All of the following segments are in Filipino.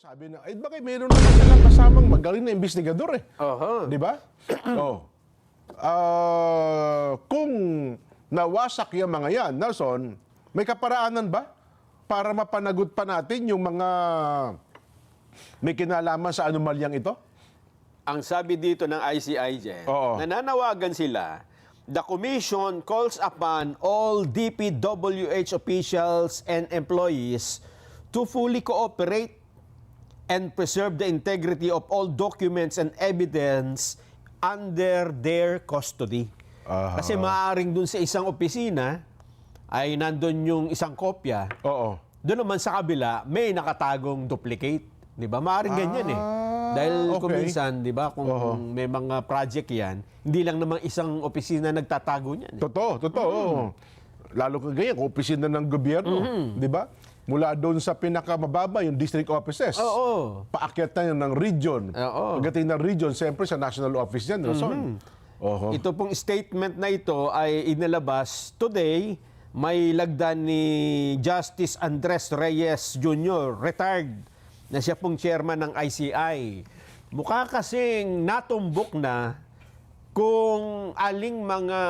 Sabi na, bakit meron naman silang kasamang magaling na investigador eh. Di ba? Oh. Kung nawasak yung mga yan, Nelson, may kaparaanan ba para mapanagot pa natin yung mga may kinalaman sa anomalyang ito? Ang sabi dito ng ICI, Oo. nananawagan sila, the Commission calls upon all DPWH officials and employees to fully cooperate and preserve the integrity of all documents and evidence under their custody. Kasi maaaring dun sa isang opisina ay nandun yung isang kopya. Oo. Doon naman sa kabila, may nakatagong duplicate. Di ba? Maaaring ganyan eh. Dahil kung okay. minsan, di ba, kung may mga project yan, hindi lang naman isang opisina nagtatago niyan. Eh. Totoo. Lalo kung ganyan, kung opisina ng gobyerno. Di ba? Mula doon sa pinakamababa, yung district offices. Oo. Paakyat na yun ng region. Oo. Pagdating ng region, siyempre sa national office yan. Nelson. Oho. Ito pong statement na ito ay inilabas today. May lagdan ni Justice Andres Reyes Jr., retired, na siya pong chairman ng ICI. Mukha kasing natumbok na kung aling mga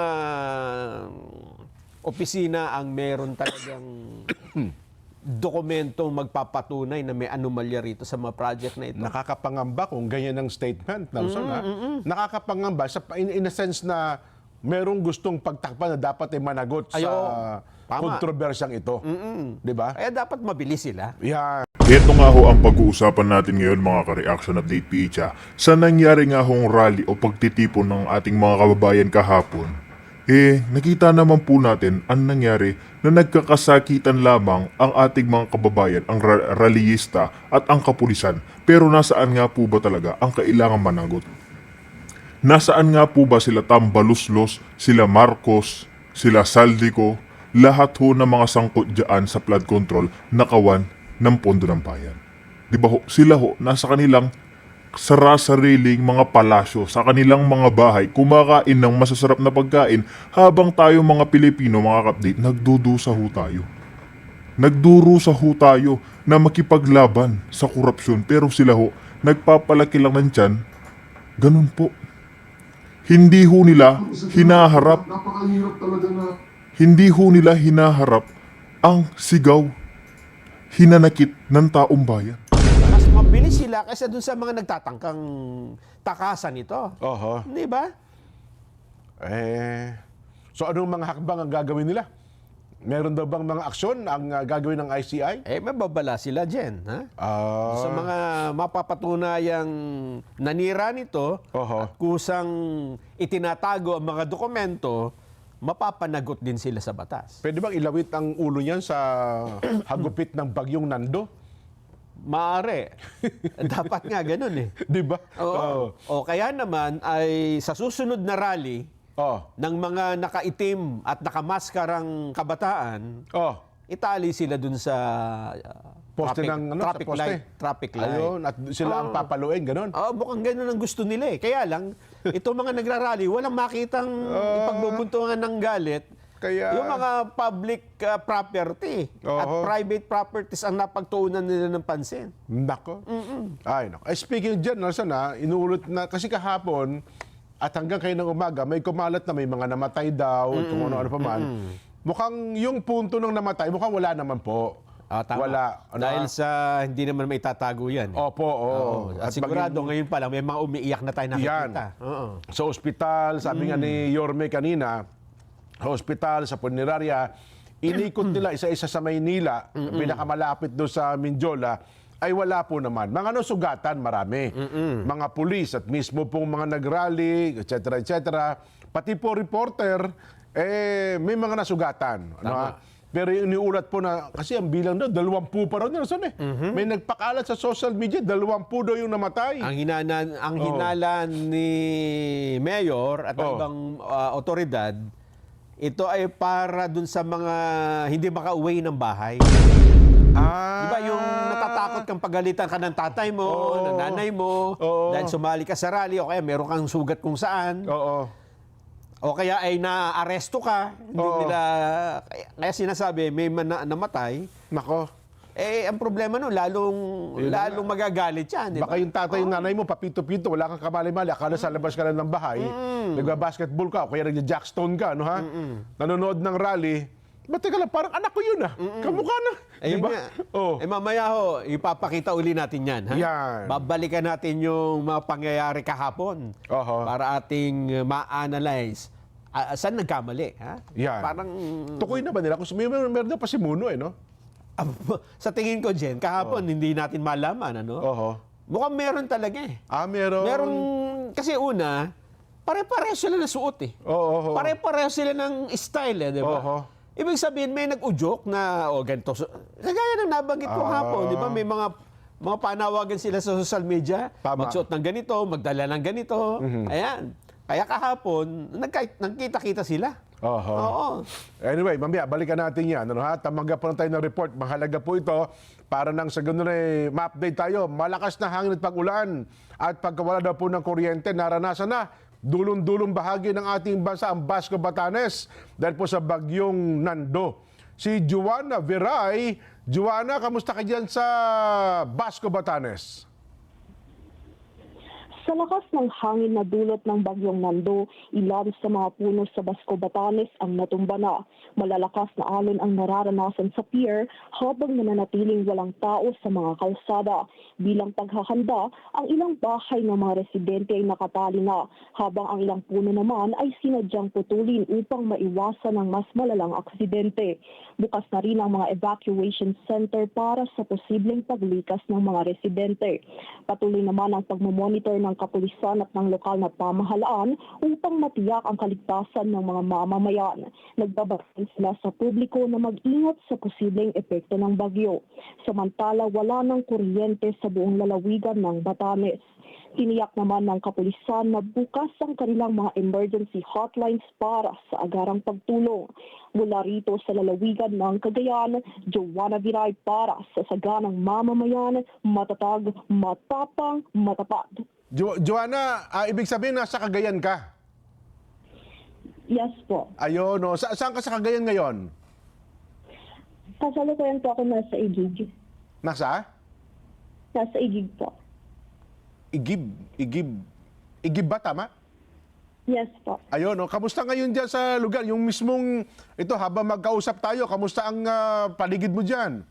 opisina ang meron talagang dokumentong magpapatunay na may anomalya rito sa mga project na ito. Nakakapangamba kung ganyan ang statement, Nelson. Nakakapangamba in a sense na merong gustong pagtakpan na dapat ay managot sa tama. kontrobersyang ito. Di ba? Kaya dapat mabilis sila. Yeah. Ito nga ho ang pag-uusapan natin ngayon mga ka-reaction update PH sa nangyari nga hong rally o pagtitipon ng ating mga kababayan kahapon. Nakita naman po natin ang nangyari na nagkakasakitan lamang ang ating mga kababayan, ang rallyista at ang kapulisan. Pero nasaan nga po ba talaga ang kailangan managot? Nasaan nga po ba sila Tambaluslos, sila Marcos, sila Saldico, lahat ho ng mga sangkot dyan sa flood control na kawan ng pondo ng bayan? Di ba ho, sila ho, nasa kanilang sarasariling mga palasyo, sa kanilang mga bahay, kumakain ng masasarap na pagkain, habang tayo mga Pilipino, mga kapatid, nagdudusa ho tayo. Nagdurusa ho tayo na makipaglaban sa korupsyon, pero sila ho, nagpapalaki lang ng tiyan. Ganun po. Hindi ho nila hinaharap, hindi ho nila hinaharap ang sigaw, hinanakit ng taong bayan. Mas mabilis sila kaysa dun sa mga nagtatangkang takasan ito. Oho. Di ba? So anong mga hakbang ang gagawin nila? Meron daw bang mga aksyon ang gagawin ng ICI? Mababala sila dyan. Ha? Sa mga mapapatunayang nanira nito Oho. at kusang itinatago ang mga dokumento, mapapanagot din sila sa batas. Pwede bang ilawit ang ulo niyan sa hagupit ng bagyong Nando? Maaari. Dapat nga ganun eh. Di ba? Oo. O kaya naman ay sa susunod na rally ng mga nakaitim at nakamaskarang kabataan, itali sila dun sa Poste ng ano, traffic sa poste. traffic light. Ayun, at sila ang papaluin, ganun. Mukhang ganun ang gusto nila eh. Kaya lang, itong mga nagrarally, walang makitang ipagbubuntungan ng galit. Kaya Yung mga public property at private properties ang napagtuunan nila ng pansin. Nako. Ay, nako. Speaking dyan, Nelson, inuulit na, kasi kahapon, at hanggang kayo ng umaga, may kumalat na may mga namatay daw, kung ano-ano pa man. Mukhang yung punto ng namatay, mukhang wala naman po. Tama. Wala. Dahil sa hindi naman may tatago yan. Opo, At sigurado ngayon pa lang, may mga umiiyak na tayo nakikita. Sa ospital, sabi nga ni Yorme kanina, sa ospital, sa punerarya, inikot nila isa-isa sa Maynila, pinakamalapit doon sa Mindiola, ay wala po naman. Mga sugatan, marami. Mga pulis at mismo pong mga nagrally, etc. Pati po reporter, may mga nasugatan. Ano, pero iniulat po na, kasi ang bilang daw, 20 pa raw Nelson eh. May nagpakalat sa social media, 20 daw yung namatay. Ang hinalan ni Mayor at ang ibang otoridad, ito ay para dun sa mga hindi makauwi ng bahay. Diba yung natatakot kang pagalitan ka ng tatay mo, ng nanay mo, dahil sumali ka sa rally, o kaya meron kang sugat kung saan. O kaya ay na-aresto ka. Hindi nila, kaya sinasabi, may namatay. Nako. ang problema nun, lalong magagalit yan, di ba? Baka yung tatay, yung nanay mo, papito-pito, wala kang kamali-mali, akala sa labas ka lang ng bahay, nagba-basketball ka, o kaya nagja-jackstone ka, no ha? Nanonood ng rally, ba't teka lang, parang anak ko yun ah. Kamukha na. Ayun Diba? nga. Oh. Mamaya ho, ipapakita uli natin yan. Ha? Yan. Babalikan natin yung mga pangyayari kahapon Oho. para ating ma-analyze. Saan nagkamali? Ha? Yan. Parang, Tukoy na ba nila? Kung meron na pa si Muno eh, no? sa tingin ko, Jen, kahapon hindi natin malaman. Ano? Oho. Mukhang meron talaga eh. Meron. Meron, kasi una, pare-pareho sila na suot eh. Oo. Pare-pareho sila ng style eh, di ba? Oho. Ibig sabihin, may nag-udyok na, ganito. Kagaya ng nabanggit ko hapon, di ba? May mga panawagan sila sa social media. Tama. Magsuot ng ganito, magdala ng ganito. Ayan. Kaya kahapon, nagkita-kita sila. Oho. Oo. Anyway, mamaya, balikan natin yan. Ano, ha? Tamanggap po na tayo ng report. Mahalaga po ito para nang sa ganun ay ma-update tayo. Malakas na hangin at pag-ulan at pagkawala daw po ng kuryente, naranasan na dulong-dulong bahagi ng ating bansa ang Basco Batanes dahil po sa bagyong Nando. Si Joanna Viray. Joanna, kamusta ka dyan sa Basco Batanes? Sa lakas ng hangin na dulot ng bagyong Nando, ilan sa mga puno sa Basco Batanes ang natumba na. Malalakas na alon ang nararanasan sa pier habang nananatiling walang tao sa mga kalsada. Bilang paghahanda, ang ilang bahay ng mga residente ay nakatali na, habang ang ilang puno naman ay sinadyang putulin upang maiwasan ang mas malalang aksidente. Bukas na rin ang mga evacuation center para sa posibleng paglikas ng mga residente. Patuloy naman ang pagmamonitor ng kapulisan at ng lokal na pamahalaan upang matiyak ang kaligtasan ng mga mamamayan. Nagbabatiin sila sa publiko na mag-ingat sa posibleng epekto ng bagyo. Samantala, wala ng kuryente sa buong lalawigan ng Batanes. Tiniyak naman ng kapulisan na bukas ang kanilang mga emergency hotlines para sa agarang pagtulong. Mula rito sa lalawigan ng Cagayan, Joanna Viray para sa saganang mamamayan, matatag, matapang, matapat. Joanna, ibig sabihin nasa Cagayan ka? Yes po. Ayun, no. Saan ka sa Cagayan ngayon? Kasalukuyan po ako nasa Igig. Nasa? Nasa Igig po. Igib ba, tama? Yes po. Ayun, no. Kamusta ngayon dyan sa lugar? Yung mismong, ito, habang magkausap tayo, kamusta ang paligid mo dyan?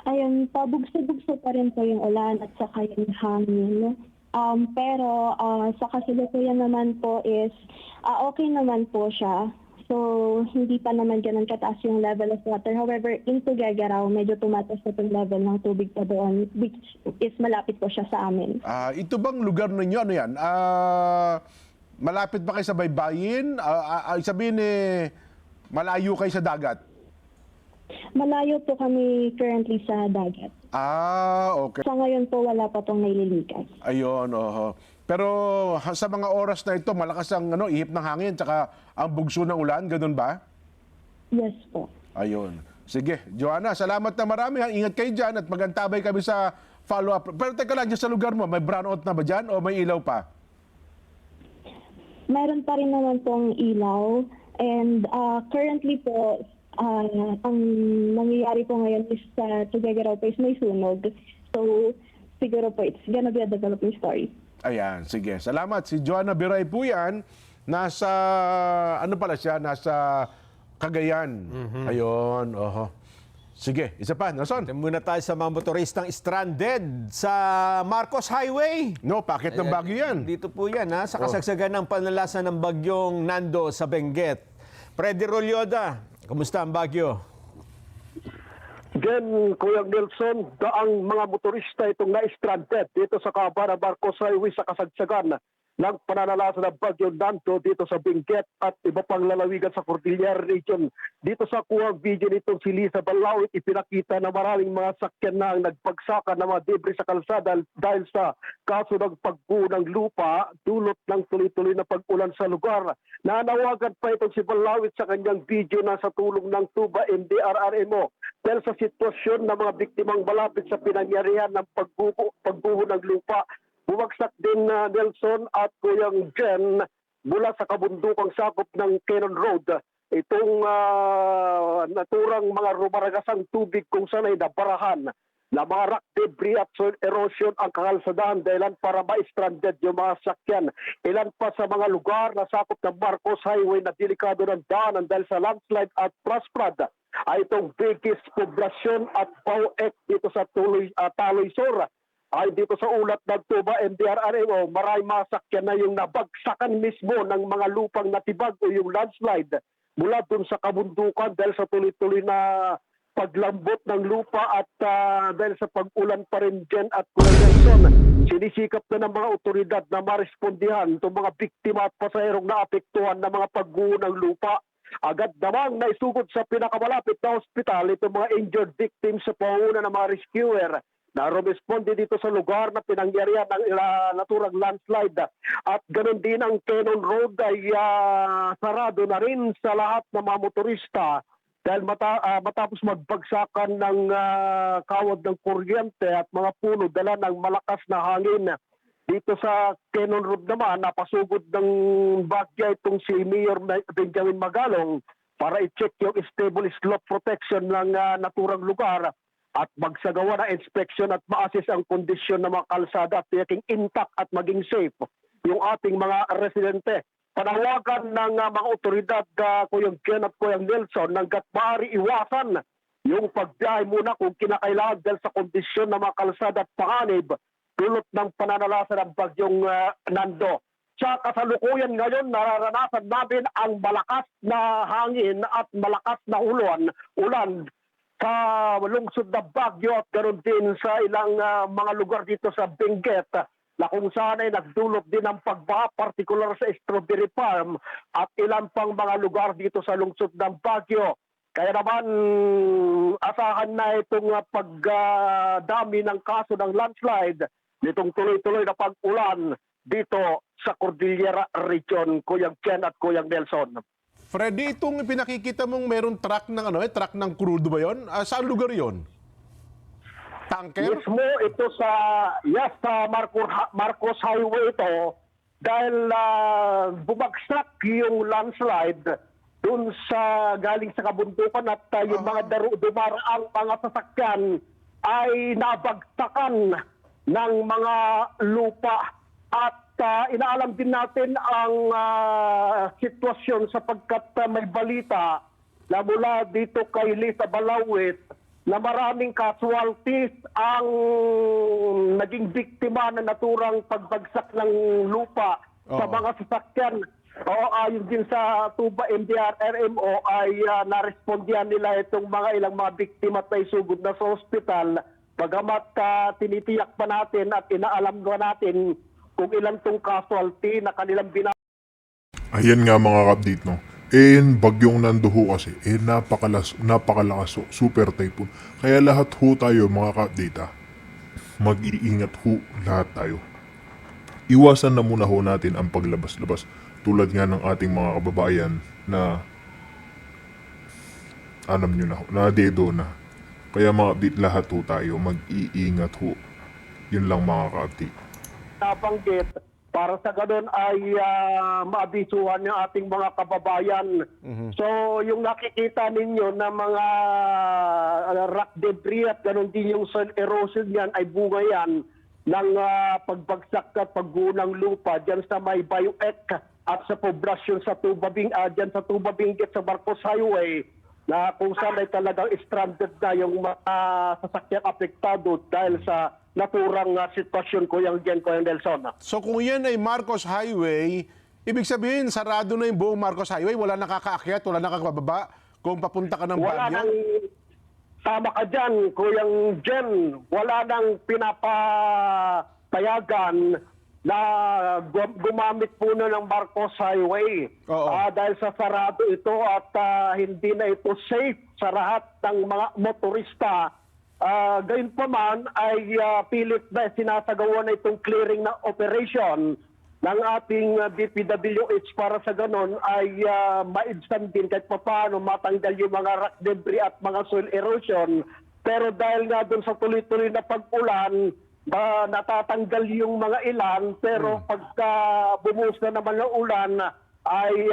Ayun, pabugso-bugso pa rin po yung ulan at saka yung hangin. Pero sa kasalukuyan naman po is okay naman po siya. So, hindi pa naman ganun kataas yung level of water. However, in Tuguegarao, medyo tumataas na yung level ng tubig pa doon, which is malapit po siya sa amin. Ito bang lugar ninyo, ano yan? Malapit ba kayo sa baybayin? Sabihin malayo kayo sa dagat? Malayo po kami currently sa dagat. Okay. Sa ngayon po, wala pa pong naililikas. Ayun, oho. Pero sa mga oras na ito, malakas ang ihip ng hangin tsaka ang bugso ng ulan, ganun ba? Yes po. Ayun. Sige, Joanna, salamat na marami. Ingat kayo dyan at magantabay kami sa follow-up. Pero teka lang, dyan sa lugar mo, may brownout na ba dyan o may ilaw pa? Meron pa rin naman pong ilaw. And currently po, ang nangyayari po ngayon is sa Tuguegarao po is may sunog. So, siguro po it's gonna be a developing story. Ayan, sige. Salamat. Si Joanna Viray po yan. Nasa, pala siya? Nasa Cagayan. Ayun, oho. Sige, isa pa. Nason? Muna tayo sa mga motoristang stranded sa Marcos Highway. No, pakit ng Baguio yan. Dito po yan, ha? Sa kasagsagan ng panlalasan ng bagyong Nando sa Benguet. Freddy Rolyoda, kumusta ang Bagyo? Then, Kuya Nelson, daang mga motorista itong na-stranded dito sa Cabana Marcos Highway sa kasagsagan ng pananalasan ng Bagyo Nando dito sa Benguet at iba pang lalawigan sa Cordillera Region. Dito sa kuwang video nitong si Lisa Balawit, ipinakita na maraming mga sakyan na ang nagbagsakan ng mga debris sa kalsada dahil sa kaso ng pagbuo ng lupa dulot ng tuloy-tuloy na pag-ulan sa lugar. Nanawagan pa itong si Balawit sa kanyang video na sa tulong ng Tuba NDRRMO dahil sa sitwasyon ng mga biktimang malapit sa pinangyarihan ng pagbuho ng lupa. Bumagsak din Nelson at Kuyang Jen mula sa kabundukang sakop ng Cannon Road itong naturang mga rumaragasang tubig kung saan ay nabarahan na mga rock debris at soil erosion ang kakalsadahan dahilan para ma-stranded yung mga sakyan. Ilan pa sa mga lugar na sakop ng Marcos Highway na delikado ng daanan dahil sa landslide at flash flood ay itong Bigis, Poblasyon at Bauek dito sa Taloy Sur. Ay dito sa ulat ng Tuba MDRRMO, maraming mga sakyan na yung nabagsakan mismo ng mga lupang natibag o yung landslide mula dun sa kabundukan dahil sa tuloy-tuloy na paglambot ng lupa at dahil sa pag-ulan pa rin dyan at Kuya Nelson, sinisikap na ng mga otoridad na marespondihan itong mga biktima at pasahirong naapektuhan ng mga pagguho ng lupa. Agad namang naisugod sa pinakamalapit na ospital itong mga injured victims sa panguna ng mga rescuer na rumesponde dito sa lugar na pinangyarihan ng naturang landslide. At ganoon din ang Cannon Road ay sarado na rin sa lahat ng mga motorista dahil matapos magbagsakan ng kawad ng kuryente at mga puno dala ng malakas na hangin. Dito sa Cannon Road naman, napasugod ng bagya itong si Mayor Benjamin Magalong para i-check yung stable slope protection ng naturang lugar at magsagawa ng inspection at ma-assess ang kondisyon ng mga kalsada at tiyaking intact at maging safe yung ating mga residente. Panawagan ng mga otoridad, Kuyang Ken at Kuyang Nelson, hanggat maaari iwasan yung pagbiyahe muna kung kinakailangan dahil sa kondisyon ng mga kalsada at panganib dulot ng pananalasan ng bagyong Nando. Sa kasalukuyan ngayon, nararanasan namin ang malakas na hangin at malakas na ulan sa lungsod na Baguio at ganoon din sa ilang mga lugar dito sa Benguet na kung saan ay nagdulot din ng pagbaha, partikular sa Strawberry Farm at ilan pang mga lugar dito sa lungsod ng Baguio. Kaya naman asahan na itong pagdami ng kaso ng landslide nitong tuloy-tuloy na pag-ulan dito sa Cordillera Region, Kuyang Ken at Kuyang Nelson. Freddy, itong pinakikita mong meron truck ng truck ng crudo ba 'yon? Saan lugar 'yon? Tanker? Mismo ito sa Marcos Highway ito dahil bumagsak yung landslide dun sa galing sa kabundukan at yung mga dumaraang mga sasakyan ay nabagsakan ng mga lupa at inaalam din natin ang sitwasyon sapagkat may balita na mula dito kay Lisa Balawit na maraming casualties ang naging biktima na naturang pagbagsak ng lupa sa mga sasakyan. Ayon din sa Tuba MDRRMO ay narespondihan nila itong ilang mga biktima at naisugod na sa ospital. Bagamat tinitiyak pa natin at inaalam natin kung ilan tong casualty na kanilang Ayan nga mga ka-update, no? Bagyong Nando ho kasi, napakalakas, super typhoon. Kaya lahat ho tayo mga ka-update, mag-iingat ho lahat tayo. Iwasan na muna ho natin ang paglabas-labas tulad nga ng ating mga kababayan na alam nyo na ho, na dedo na. Kaya mga update lahat ho tayo, mag-iingat ho. Yun lang mga ka-update. nabanggit para sa ganun ay maabisuhan ng ating mga kababayan. So yung nakikita ninyo na mga rock debris at ganun din yung soil erosion yan ay bunga yan ng pagbagsak at paggunang lupa dyan sa may Bauek at sa poblasyon sa dyan sa Tuba Benguet sa Marcos Highway na kung saan ay talagang stranded na yung mga sasakyang apektado dahil sa naturang sitwasyon ko yung Nelson. So kung yan ay Marcos Highway, ibig sabihin sarado na yung buong Marcos Highway, wala nakakaakyat, wala nakakababa kung papunta ka ng Wala Baguio? nang, tama ka dyan, Kuyang Jen, wala nang pinapayagan na gumamit po na ng Marcos Highway. Oo. Dahil sa sarado ito at hindi na ito safe sa lahat ng mga motorista. Gayun pa man ay pilit na sinasagawa na itong clearing na operation ng ating DPWH para sa ganon ay maibsan din kahit paano matanggal yung mga rock debris at mga soil erosion. Pero dahil nga doon sa tuloy-tuloy na pag-ulan, natatanggal yung mga ilan pero pagka bumuhos na naman ng ulan ay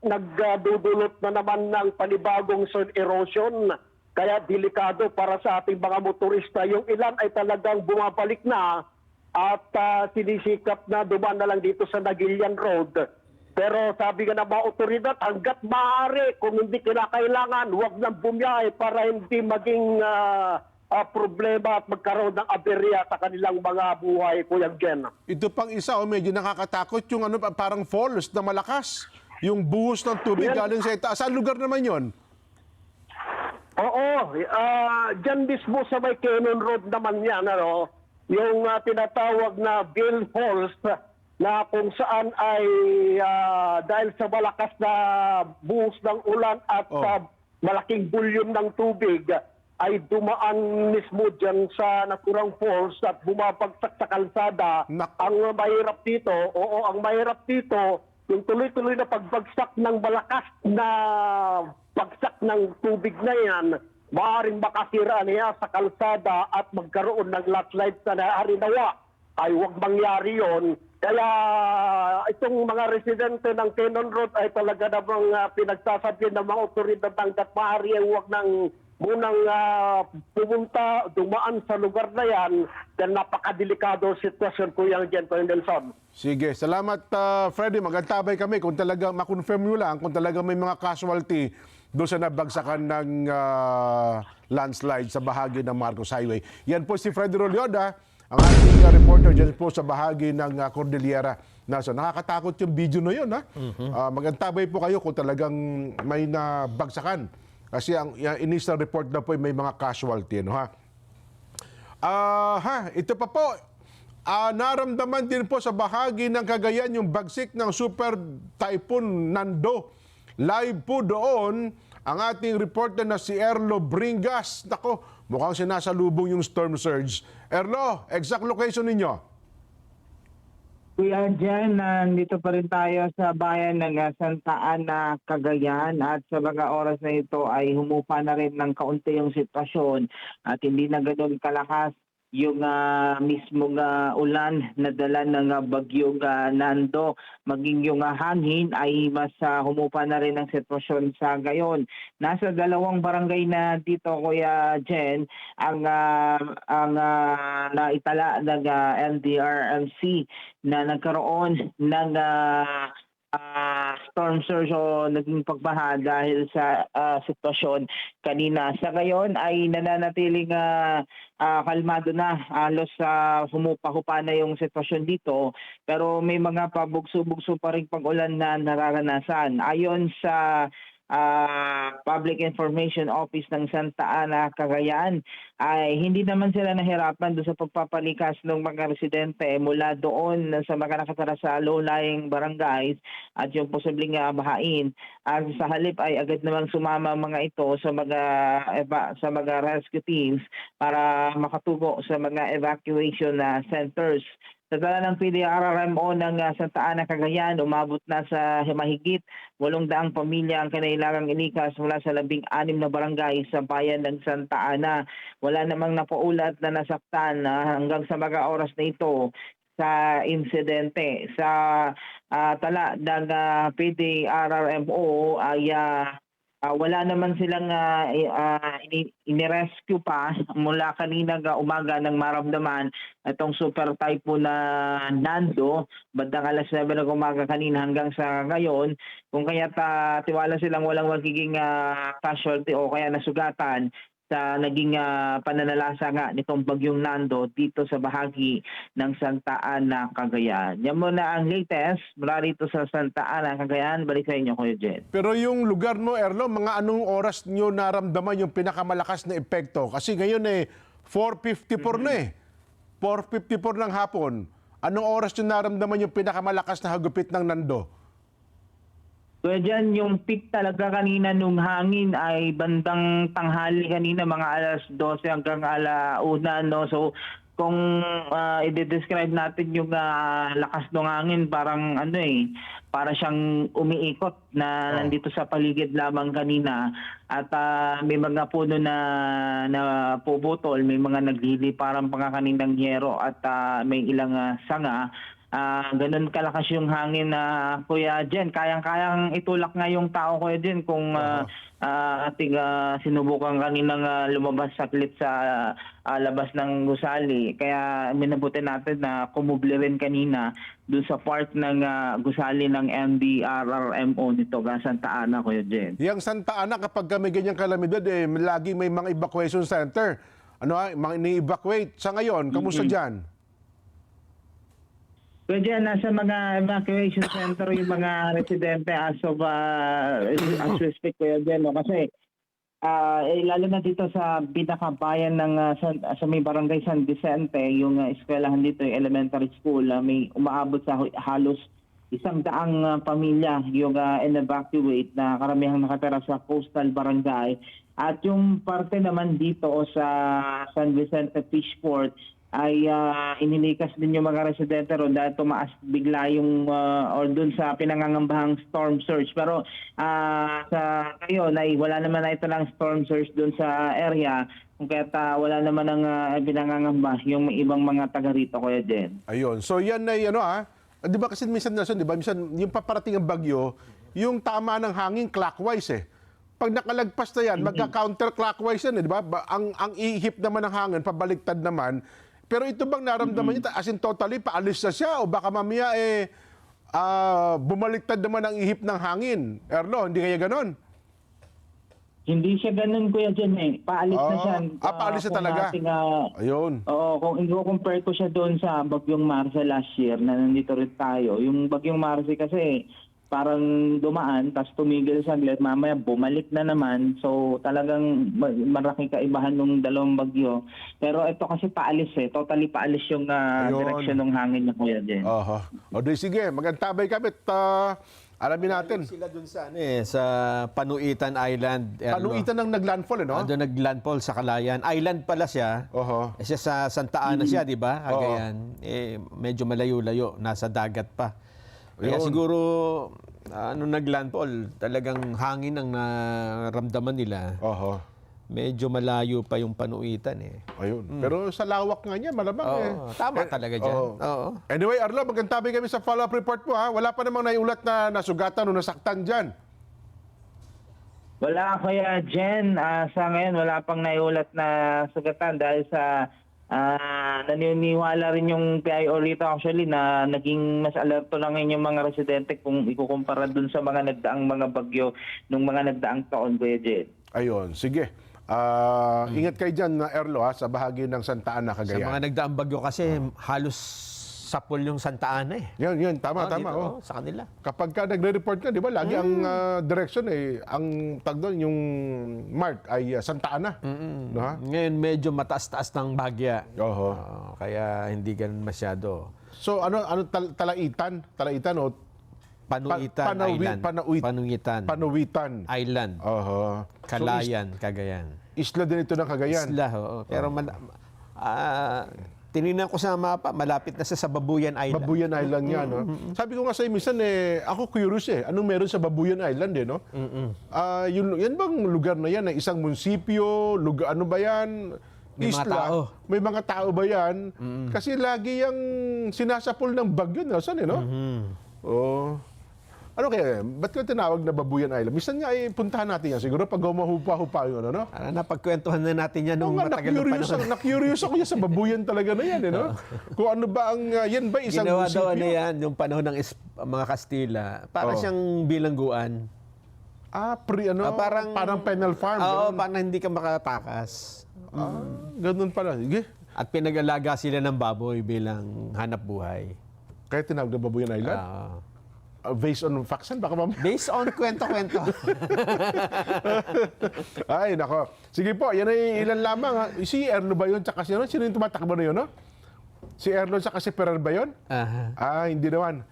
nagdudulot na naman ng panibagong soil erosion. Kaya delikado para sa ating mga motorista. Yung ilan ay talagang bumabalik na at sinisikap na dumaan na lang dito sa Nagilian Road. Pero sabi nga ng mga otoridad, hanggat maaari, kung hindi kinakailangan, huwag nang bumiyahe para hindi maging problema at magkaroon ng aberya sa kanilang mga buhay, Kuya Jen. Ito pang isa, medyo nakakatakot yung parang falls na malakas. Yung buhos ng tubig galing sa itaas. Saan lugar naman yon? Oo, dyan mismo sa may Cannon Road naman yan, ano, yung tinatawag na Bill Falls na kung saan ay dahil sa malakas na buhos ng ulan at malaking volume ng tubig ay dumaan mismo dyan sa naturang falls at bumabagsak sa kalsada. Ang mahirap dito, ang mahirap dito, yung tuloy-tuloy na pagbagsak ng malakas na bagsak ng tubig na yan, maaaring makasira niya sa kalsada at magkaroon ng landslide sa harinawa. Ay huwag mangyari yon. Kaya itong mga residente ng Cannon Road ay talaga namang pinagsasabi ng mga otoridad hanggat maaari ay huwag nang munang pumunta, dumaan sa lugar na yan dahil napakadelikado sitwasyon, Kuya Jenton Nelson. Sige, salamat Freddy. Magantabay kami kung talaga makonfirm nyo lang kung talaga may mga casualty doon sa nabagsakan ng landslide sa bahagi ng Marcos Highway. Yan po si Freddy Rolyoda, ang ating reporter dyan po sa bahagi ng Cordillera. So, nakakatakot yung video na yun. Magantabay po kayo kung talagang may nabagsakan. Kasi ang initial report na po ay may mga casualty. Ito pa po. Naramdaman din po sa bahagi ng Cagayan yung bagsik ng Super Typhoon Nando. Live po doon ang ating reporter na si Erlo Bringas. Nako, mukhang sinasalubong yung storm surge. Erlo, exact location ninyo? Kuya Jen, nandito pa rin tayo sa bayan ng Santa Ana, Cagayan at sa mga oras na ito ay humupa na rin ng kaunti yung sitwasyon at hindi na ganoon kalakas yung mismong ulan na dala ng bagyong Nando. Maging yung hangin ay mas humupa na rin ang sitwasyon sa gayon. Nasa dalawang barangay na dito, Kuya Jen, ang naitala ng LDRMC na nagkaroon ng storm surge o naging pagbaha dahil sa sitwasyon kanina. Sa ngayon ay nananatiling kalmado na. Halos humupa-hupa na yung sitwasyon dito pero may mga pabugso-bugso pa rin pag-ulan na nararanasan. Ayon sa Public Information Office ng Santa Ana, Cagayan, ay hindi naman sila nahirapan doon sa pagpapalikas ng mga residente mula doon sa mga nakatara sa low-lying barangays at yung posibleng bahain. At sa halip ay agad namang sumama mga ito sa mga rescue teams para makatugo sa mga evacuation centers. Sa dala ng PDRRMO ng Santa Ana, Cagayan, umabot na sa mahigit 800 pamilya ang kinailangang inikas mula sa 16 na barangay sa bayan ng Santa Ana. Wala namang napaulat na nasaktan hanggang sa mga oras na ito sa insidente. Sa tala ng PDRRMO ay wala naman silang inirescue pa mula kaninang umaga nang maramdaman itong super typhoon na Nando bandang alas 9 ng umaga kanina hanggang sa ngayon. Kung kaya tiwala silang walang magiging casualty o kaya nasugatan sa naging pananalasa nga nitong bagyong Nando dito sa bahagi ng Santa Ana, Cagayan. Yan muna ang latest mula rito sa Santa Ana, Cagayan. Balik sa inyo, Kuya Jen. Pero yung lugar mo, Erlo, mga anong oras nyo naramdaman yung pinakamalakas na epekto? Kasi ngayon 4:54 na 4:54 ng hapon. Anong oras nyo naramdaman yung pinakamalakas na hagupit ng Nando? Kaya dyan, yung peak talaga kanina nung hangin ay bandang tanghali kanina, mga alas 12 hanggang ala-1. No? So, kung i-describe natin yung lakas ng hangin, parang para siyang umiikot na nandito sa paligid lamang kanina. At may mga puno na puputol, may mga naglili parang kaninang yero at may ilang sanga. ganun kalakas yung hangin na Kuya Jen. Kayang-kayang itulak nga yung tao, Kuya Jen, kung ating sinubukan kaninang lumabas saglit sa labas ng gusali. Kaya minabuti natin na kumubli rin kanina dun sa part ng gusali ng MDRRMO nito, Santa Ana, Kuya Jen. Yang Santa Ana, kapag may ganyang kalamidad, lagi may mga evacuation center. Mga ini-evacuate. Sa ngayon, kamusta dyan? Kuya Jen, nasa mga evacuation center yung mga residente as we speak, Kuya Jen. No? Kasi lalo na dito sa pinakabayan ng sa may barangay San Vicente, yung eskwelahan dito, yung elementary school, may umaabot sa halos 100 pamilya yung in-evacuate na karamihang nakatira sa coastal barangay. At yung parte naman dito sa San Vicente Fishport ay inilikas din yung mga residente ron dahil tumaas bigla yung or dun sa pinangangambahang storm surge. Pero sa ngayon ay wala naman na ito ng storm surge dun sa area, kung kaya wala naman ng pinangangamba yung ibang mga taga rito, Kuya Jen. Ayun. So yan ay di ba kasi minsan di ba minsan yung paparating ang bagyo, yung tama ng hangin clockwise eh. Pag nakalagpas na yan, magka-counterclockwise yan, di ba? Ang ihip naman ng hangin, pabaliktad naman. Pero ito bang naramdaman niya, as in totally, paalis na siya o baka mamaya bumaliktad naman ang ihip ng hangin? Erlo, hindi kaya ganon? Hindi siya ganun, Kuya Jen, paalis na siya. Paalis na Kung talaga. nating, Ayun. Oo, kung i-compare ko siya doon sa Bagyong Marce last year na nandito rin tayo. Yung Bagyong Marce kasi parang dumaan, tapos tumigil saglit, mamaya bumalik na naman. So talagang malaking kaibahan ng dalawang bagyo. Pero ito kasi paalis totally paalis yung direksyon ng hangin niya, Kuya Jen. O di sige, magantabay kami. Alamin natin. Sila dun sa sa Panuitan Island. Panuitan ng naglandfall, no? Doon naglandfall sa Calayan. Island pala siya. Siya sa Santa Ana siya, di ba? Cagayan. Medyo malayo-layo, nasa dagat pa. Kaya siguro naglandfall, talagang hangin ang naramdaman nila. Medyo malayo pa yung Panuitan Ayun. Pero sa lawak nga niya, malamang Tama talaga dyan. Anyway, Arlo, magantabi kami sa follow-up report mo, ha? Wala pa namang naiulat na nasugatan o nasaktan dyan. Wala, Kuya Jen. Sa ngayon, wala pang naiulat na sugatan dahil sa naniniwala rin yung PIO rito actually na naging mas alerto lang ngayon yung mga residente kung ikukumpara dun sa mga nagdaang mga bagyo nung mga nagdaang taon, Kuya Jen. Ayun, sige. Ingat kayo dyan, Erlo, ha, sa bahagi ng Santa Ana, Sa Cagayan. mga nagdaang bagyo kasi halos sapol yung Santa Ana Yan, tama. Dito, sa kanila. Kapag ka nagre-report ka, di ba, lagi ang direction ang tag doon, yung mark ay Santa Ana. No, ha? Ngayon medyo mataas-taas ng bagya. Kaya hindi ganun masyado. So, Talaitan o Panuitan Island. Panuitan Island. Calayan, Cagayan. Isla din ito ng Cagayan. Isla, pero tinignan ko sa mapa, malapit na sa Babuyan Island. Babuyan Island nga, no? Sabi ko nga sa'yo, minsan, ako curious anong meron sa Babuyan Island, no? Yan bang lugar na yan, isang munisipyo, lugar, ano ba yan? May mga tao. May mga tao ba yan? Kasi lagi yung sinasapol ng bagyo, Nelson, no? Ano kaya? Ba't ko tinawag na Babuyan Island? Minsan nga puntahan natin yan. Siguro pag humahupa-hupa yun, ano? Napagkwentuhan na natin yan nung matagal na panahon. Na-curious ako yan sa Babuyan talaga na yan, no? Kung ano ba ang, yan ba isang Ginawa munisipyo? daw yan, yung panahon ng mga Kastila. Para siyang bilangguan. Parang penal farm. Parang hindi ka makatakas. Ganun pala. Sige. At pinag-alaga sila ng baboy bilang hanap buhay. Kaya tinawag na Babuyan Island? Based on facts, baka Based on kwento-kwento. Ay, nako. Sige po, yan ay ilan lamang. Ha? Si Erlo ba yun? Tsaka sino yung tumatakbo na yun, no? Si Erlo tsaka si Peral ba yun? Hindi naman.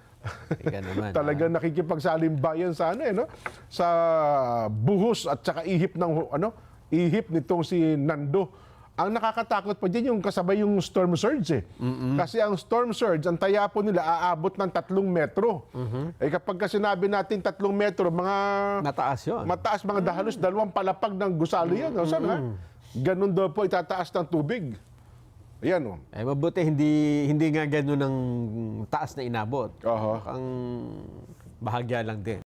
Naman. Talagang nakikipagsalimbayan sa no? Sa buhos at tsaka ihip ng ihip nitong si Nando. Ang nakakatakot pa dyan yung kasabay yung storm surge Kasi ang storm surge, ang taya po nila aabot ng 3 metro. Kapag sinabi natin 3 metro, mga mataas yun. Mataas, mga dahalos, 2 palapag ng gusali yan. Ganun daw po itataas ng tubig. Ayan o. Eh, mabuti hindi nga gano'n ang taas na inabot. Oho. Ang bahagya lang din.